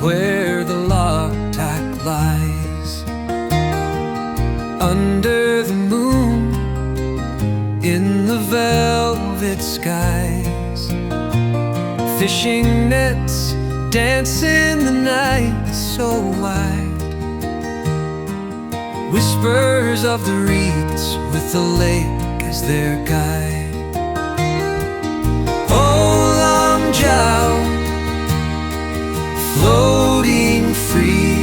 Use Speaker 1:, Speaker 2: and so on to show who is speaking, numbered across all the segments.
Speaker 1: where the Loktak lies. Under the moon, in the velvet skies, fishing nets dance in the night so wide. Whispers of the reeds with the lake as their guide. Oh, floating free,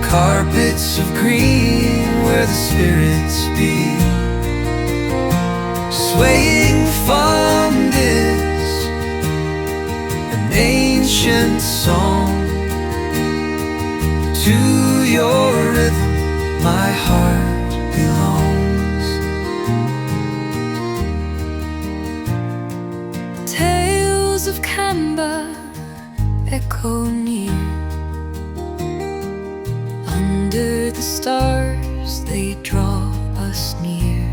Speaker 1: carpets of green where the spirits be, swaying from this, an ancient song. To your rhythm my heart belongs.
Speaker 2: Tales of Kamba echo near. Under the stars they draw us near.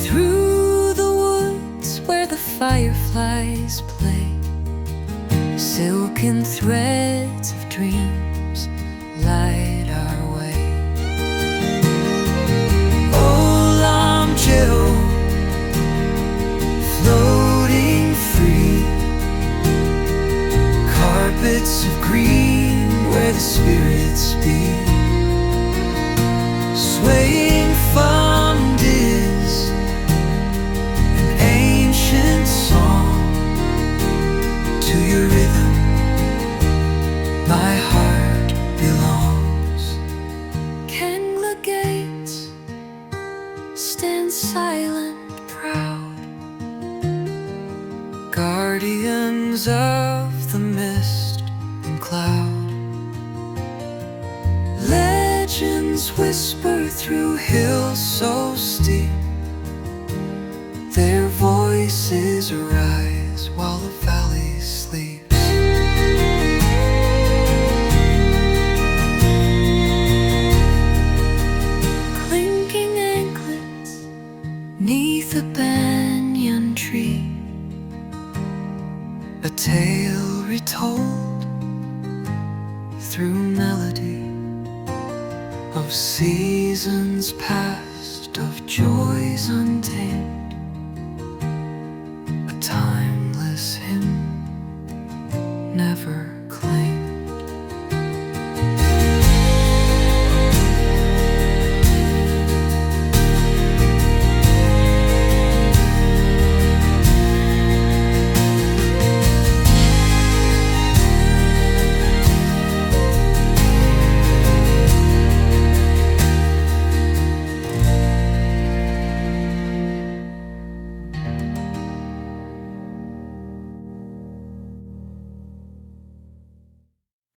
Speaker 2: Through the woods where the fireflies play, silken threads of dreams light our way.
Speaker 1: Oh, floating free, carpets of green where the spirits be, swaying fondness, an ancient song. To your rhythm my heart belongs.
Speaker 2: Kangla gates stand silent, proud,
Speaker 1: guardians of the mist and cloud. Legends whisper through hills so steep, their voices arise while the valley sleeps.
Speaker 2: Clinking anklets 'neath a banyan tree,
Speaker 1: A tale retold through melody, of seasons past, of joys untamed.